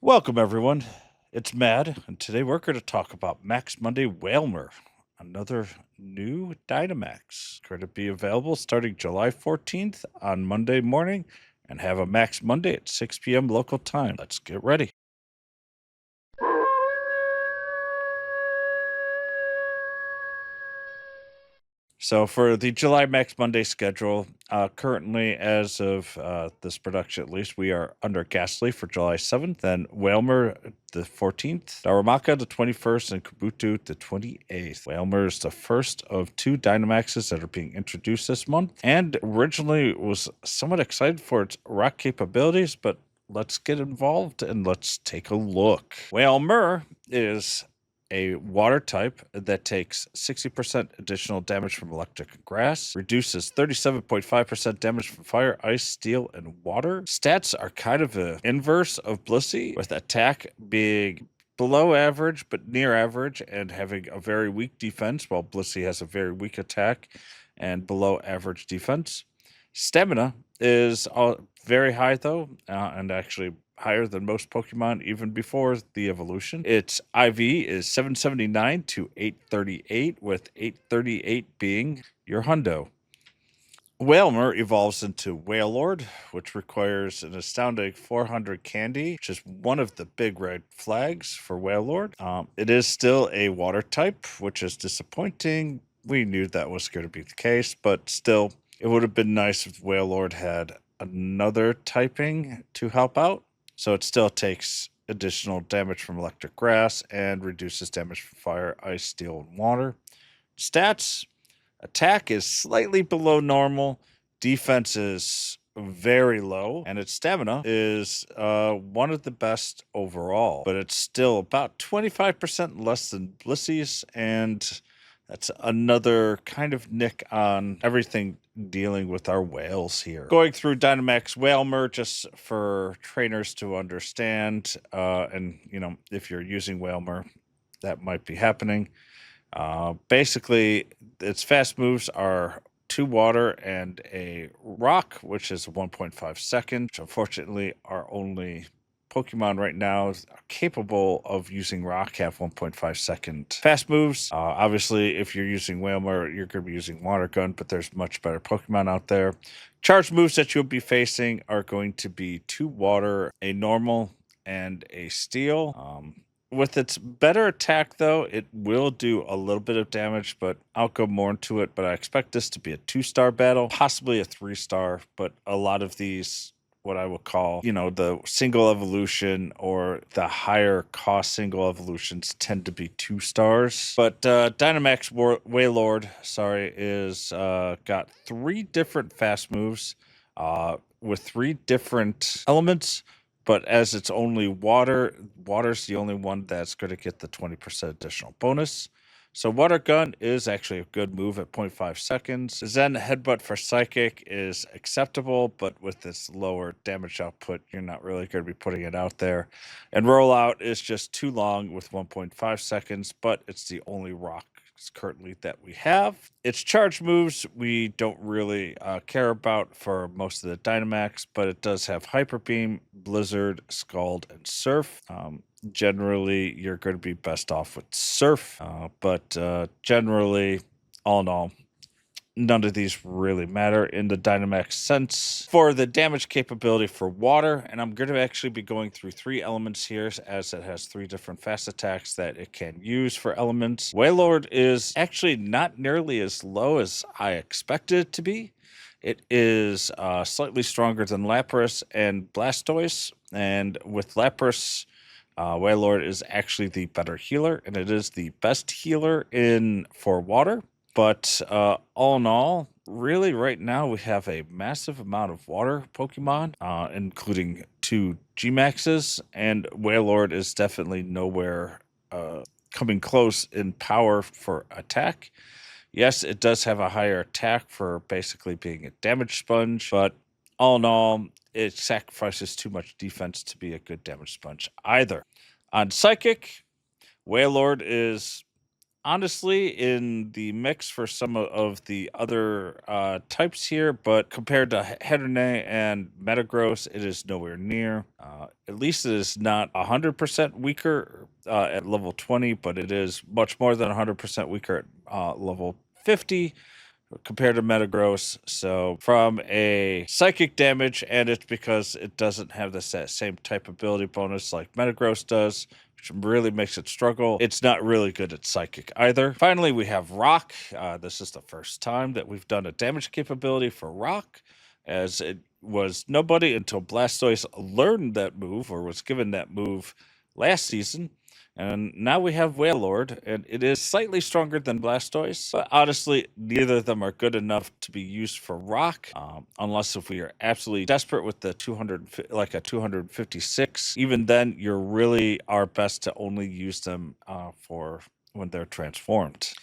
Welcome, everyone. It's Mad, and today we're going to talk about Max Monday Wailmer, another new Dynamax. Going to be available starting July 14th on Monday morning and have a Max Monday at 6 p.m. local time. Let's get ready. So for the July Max Monday schedule, currently as of this production at least, we are under Ghastly for July 7th, then Wailmer the 14th, Darumaka the 21st, and Kabuto the 28th. Wailmer is the first of two Dynamaxes that are being introduced this month, and originally was somewhat excited for its rock capabilities, but let's get involved and let's take a look. Wailmer is a water type that takes 60% additional damage from electric and grass, reduces 37.5% damage from fire, ice, steel, and water. Stats are kind of the inverse of Blissey, with attack being below average but near average and having a very weak defense, while Blissey has a very weak attack and below average defense. Stamina is very high though, and actually higher than most Pokemon even before the evolution. Its IV is 779 to 838, with 838 being your hundo. Wailmer evolves into Wailord, which requires an astounding 400 candy, which is one of the big red flags for Wailord. It is still a water type, which is disappointing. We knew that was going to be the case, but still, it would have been nice if Wailord had another typing to help out. So it still takes additional damage from electric grass and reduces damage from fire, ice, steel, and water. Stats: attack is slightly below normal, defense is very low, and its stamina is one of the best overall, but it's still about 25% less than Blissey's, and that's another kind of nick on everything dealing with our whales here. Going through Dynamax Wailmer just for trainers to understand, and if you're using Wailmer, that might be happening. Basically, its fast moves are 2 water and a rock, which is 1.5 second, which unfortunately our only Pokemon right now capable of using rock have 1.5 second fast moves. Obviously, if you're using Wailmer, you're going to be using Water Gun, but there's much better Pokemon out there. Charge moves that you'll be facing are going to be 2 water, a normal, and a steel. With its better attack, though, it will do a little bit of damage, but I'll go more into it. But I expect this to be a 2-star battle, possibly a 3-star, but a lot of these, what I will call, the single evolution or the higher cost single evolutions tend to be 2 stars. But Dynamax Wailord, is got 3 different fast moves with 3 different elements. But as it's only water's the only one that's going to get the 20% additional bonus. So Water Gun is actually a good move at 0.5 seconds. Zen Headbutt for Psychic is acceptable, but with this lower damage output, you're not really going to be putting it out there. And Rollout is just too long with 1.5 seconds, but it's the only rock currently that we have. Its charge moves we don't really care about for most of the Dynamax, but it does have Hyper Beam, Blizzard, Scald, and Surf. Generally, you're going to be best off with Surf, but generally, all in all, none of these really matter in the Dynamax sense. For the damage capability for water, and I'm going to actually be going through 3 elements here, as it has 3 different fast attacks that it can use for elements. Wailord is actually not nearly as low as I expected it to be. It is slightly stronger than Lapras and Blastoise, and with Lapras, Wailord is actually the better healer, and it is the best healer for water. But all in all, really right now we have a massive amount of water Pokemon, including 2 Gmaxes, and Wailord is definitely nowhere coming close in power for attack. Yes, it does have a higher attack for basically being a damage sponge, but all in all, it sacrifices too much defense to be a good damage sponge either. On Psychic, Wailord is honestly in the mix for some of the other types here, but compared to Hedorne and Metagross, it is nowhere near. At least it is not 100% weaker at level 20, but it is much more than 100% weaker at level 50 compared to Metagross. So from a psychic damage, and it's because it doesn't have the same type ability bonus like Metagross does, which really makes it struggle. It's not really good at psychic either. Finally, we have Rock. This is the first time that we've done a damage capability for Rock, as it was nobody until Blastoise learned that move or was given that move last season. And now we have Wailord, and it is slightly stronger than Blastoise, but honestly, neither of them are good enough to be used for Rock, unless if we are absolutely desperate with the 200, like a 256. Even then, you're really our best to only use them for when they're transformed.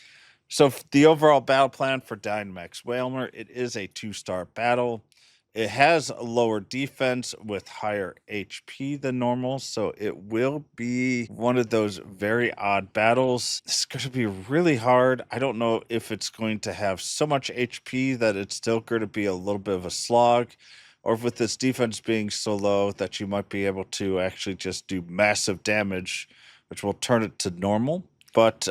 So the overall battle plan for Dynamax Wailmer, it is a 2-star battle. It has a lower defense with higher HP than normal, so it will be one of those very odd battles. It's going to be really hard. I don't know if it's going to have so much HP that it's still going to be a little bit of a slog, or if with this defense being so low that you might be able to actually just do massive damage, which will turn it to normal. But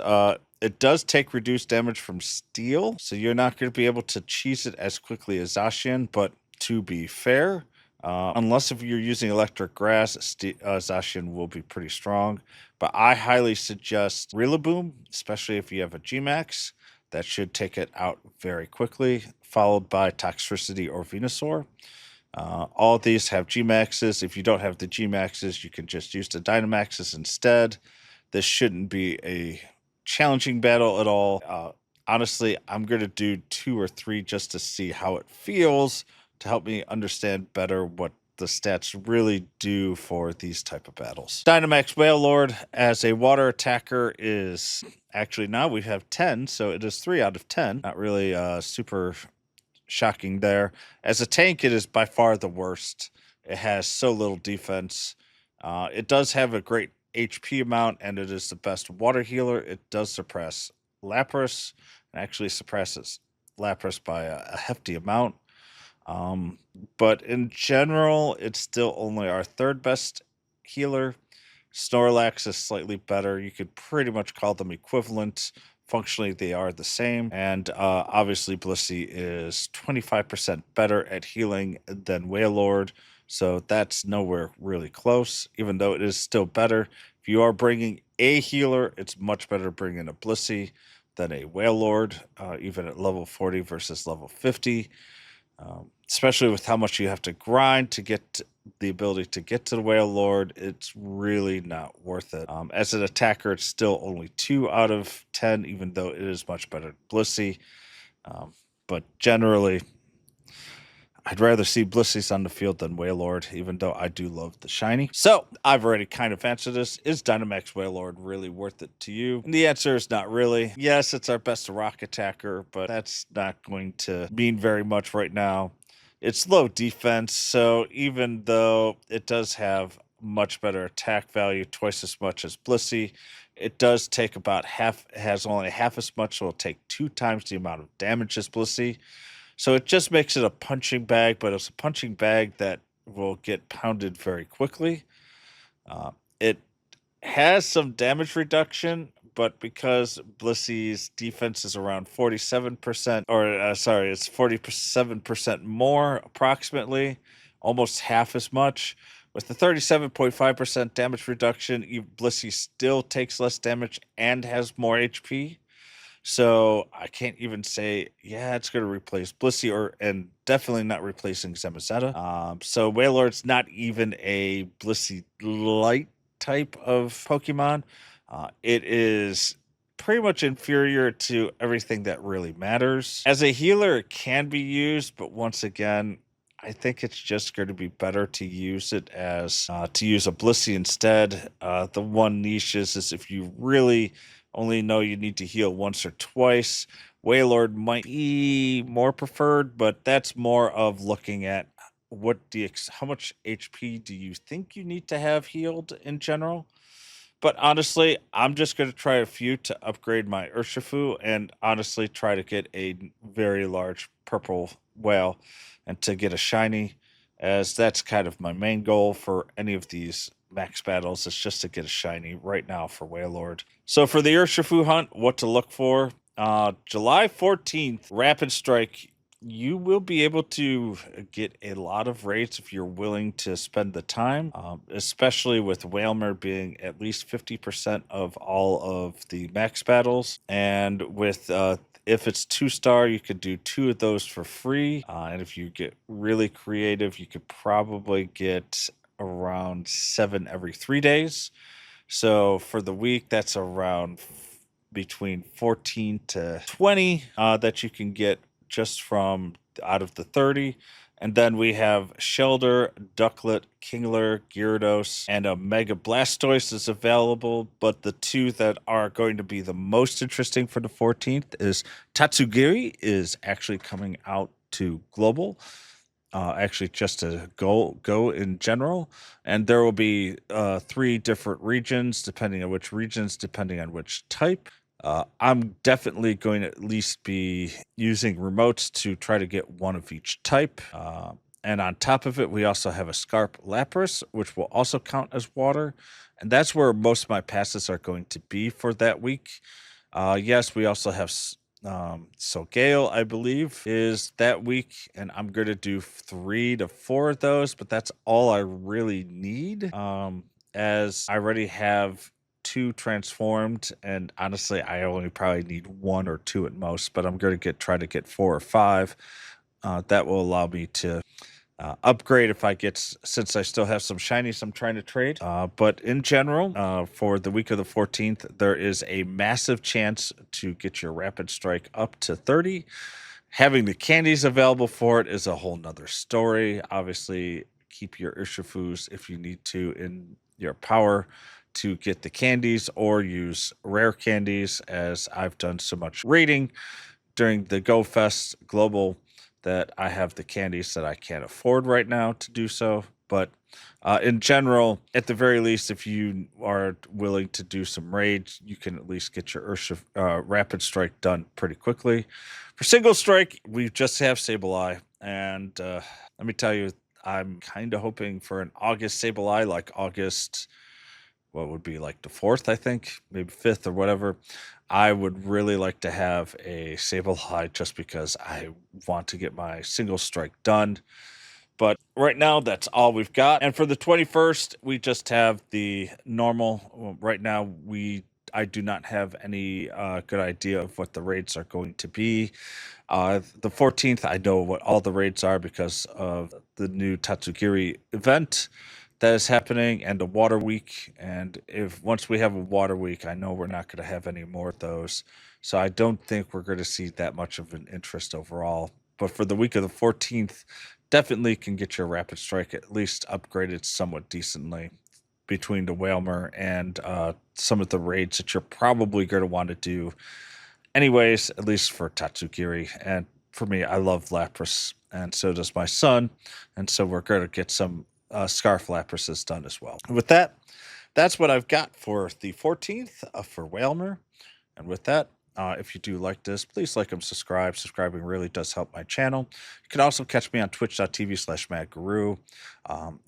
it does take reduced damage from steel, so you're not going to be able to cheese it as quickly as Zacian, but to be fair, unless if you're using electric grass, Zacian will be pretty strong. But I highly suggest Rillaboom, especially if you have a Gmax. That should take it out very quickly, followed by Toxtricity or Venusaur. All of these have Gmaxes. If you don't have the Gmaxes, you can just use the Dynamaxes instead. This shouldn't be a challenging battle at all. Honestly, I'm going to do 2 or 3 just to see how it feels, to help me understand better what the stats really do for these type of battles. Dynamax Wailord as a water attacker is actually, now we have 10, so it is 3 out of 10. Not really super shocking there. As a tank, it is by far the worst. It has so little defense. It does have a great HP amount, and it is the best water healer. It does suppress Lapras, and actually suppresses Lapras by a hefty amount. But in general, it's still only our 3rd best healer. Snorlax is slightly better. You could pretty much call them equivalent. Functionally, they are the same. And obviously, Blissey is 25% better at healing than Wailord. So that's nowhere really close, even though it is still better. If you are bringing a healer, it's much better to bring in a Blissey than a Wailord, even at level 40 versus level 50. Especially with how much you have to grind to get the ability to get to the Wailord, it's really not worth it. As an attacker, it's still only 2 out of 10, even though it is much better than Blissey. But generally, I'd rather see Blissey's on the field than Wailord, even though I do love the shiny. So, I've already kind of answered this. Is Dynamax Wailord really worth it to you? And the answer is not really. Yes, it's our best rock attacker, but that's not going to mean very much right now. It's low defense, so even though it does have much better attack value, twice as much as Blissey, it does take about half, it has only half as much, so it'll take 2 times the amount of damage as Blissey. So it just makes it a punching bag, but it's a punching bag that will get pounded very quickly. It has some damage reduction, but because Blissey's defense is around 47%, or sorry, it's 47% more approximately, almost half as much. With the 37.5% damage reduction, Blissey still takes less damage and has more HP. So I can't even say, yeah, it's going to replace Blissey, and definitely not replacing Zamazenta. So Wailord's not even a Blissey light type of Pokemon. It is pretty much inferior to everything that really matters. As a healer, it can be used, but once again, I think it's just going to be better to use it as to use a Blissey instead. The one niche is if you really only know you need to heal once or twice, Wailord might be more preferred, but that's more of looking at how much HP do you think you need to have healed in general. But honestly, I'm just going to try a few to upgrade my Urshifu and honestly try to get a very large purple whale and to get a shiny, as that's kind of my main goal for any of these max battles. It's just to get a shiny right now for Wailord. So for the Urshifu hunt, what to look for? July 14th, Rapid Strike. You will be able to get a lot of raids if you're willing to spend the time, especially with Wailmer being at least 50% of all of the max battles. And with if it's 2-star, you could do 2 of those for free. And if you get really creative, you could probably get around 7 every 3 days. So for the week, that's around between 14 to 20 that you can get just from out of the 30. And then we have Shelder, Ducklet, Kingler, Gyarados, and a Mega Blastoise is available. But the 2 that are going to be the most interesting for the 14th is Tatsugiri is actually coming out to Global. Actually, just to go in general, and there will be 3 different regions, depending on which regions, depending on which type. I'm definitely going to at least be using remotes to try to get one of each type. And on top of it, we also have a Scarp Lapras, which will also count as water. And that's where most of my passes are going to be for that week. Yes, we also have so Gale, I believe, is that week, and I'm going to do 3 to 4 of those, but that's all I really need. As I already have 2 transformed, and honestly, I only probably need 1 or 2 at most, but I'm going to try to get 4 or 5. That will allow me to upgrade if I get, since I still have some shinies I'm trying to trade. But in general, for the week of the 14th, there is a massive chance to get your Rapid Strike up to 30. Having the candies available for it is a whole nother story. Obviously, keep your Urshifus if you need to in your power to get the candies, or use rare candies, as I've done so much raiding during the Go Fest Global that I have the candies that I can't afford right now to do so. But in general, at the very least, if you are willing to do some raids, you can at least get your Rapid Strike done pretty quickly. For single strike, we just have Sableye. And let me tell you, I'm kind of hoping for an August Sableye, like August, what would be like the 4th, I think, maybe 5th or whatever. I would really like to have a Sableye just because I want to get my single strike done. But right now, that's all we've got. And for the 21st, we just have the normal. Well, right now, I do not have any good idea of what the rates are going to be. The 14th, I know what all the rates are because of the new Tatsugiri event that is happening, and a water week. And if once we have a water week, I know we're not going to have any more of those. So I don't think we're going to see that much of an interest overall. But for the week of the 14th, definitely can get your Rapid Strike at least upgraded somewhat decently between the Wailmer and some of the raids that you're probably going to want to do anyways, at least for Tatsugiri. And for me, I love Lapras, and so does my son. And so we're going to get some Scarf Laprases done as well. And with that, that's what I've got for the 14th for Wailmer. And with that, if you do like this, please like and subscribe. Subscribing really does help my channel. You can also catch me on twitch.tv/madguru.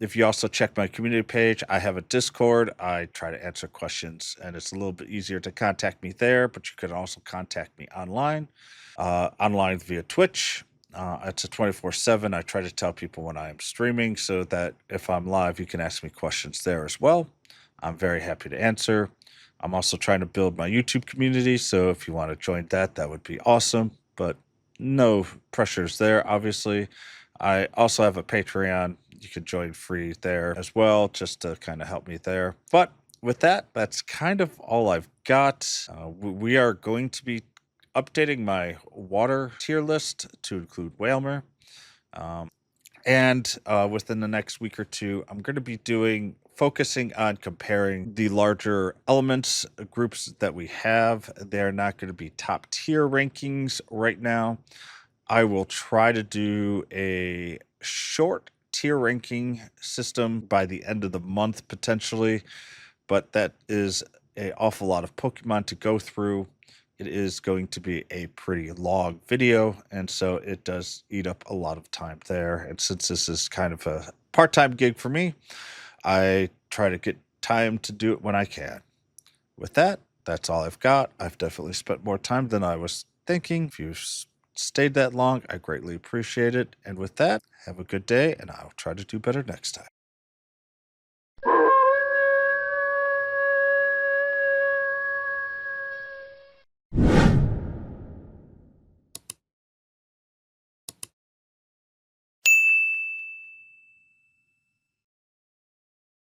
If you also check my community page, I have a Discord. I try to answer questions, and it's a little bit easier to contact me there, but you can also contact me online via Twitch. It's a 24/7. I try to tell people when I am streaming so that if I'm live, you can ask me questions there as well. I'm very happy to answer. I'm also trying to build my YouTube community, so if you want to join that, that would be awesome. But no pressures there, obviously. I also have a Patreon. You can join free there as well, just to kind of help me there. But with that, that's kind of all I've got. We are going to be updating my water tier list to include Wailmer. And within the next week or 2, I'm going to be focusing on comparing the larger elements groups that we have. They're not going to be top tier rankings right now. I will try to do a short tier ranking system by the end of the month, potentially. but that is an awful lot of Pokemon to go through. It is going to be a pretty long video, and so it does eat up a lot of time there. And since this is kind of a part-time gig for me, I try to get time to do it when I can. With that, that's all I've got. I've definitely spent more time than I was thinking. If you've stayed that long, I greatly appreciate it. And with that, have a good day, and I'll try to do better next time.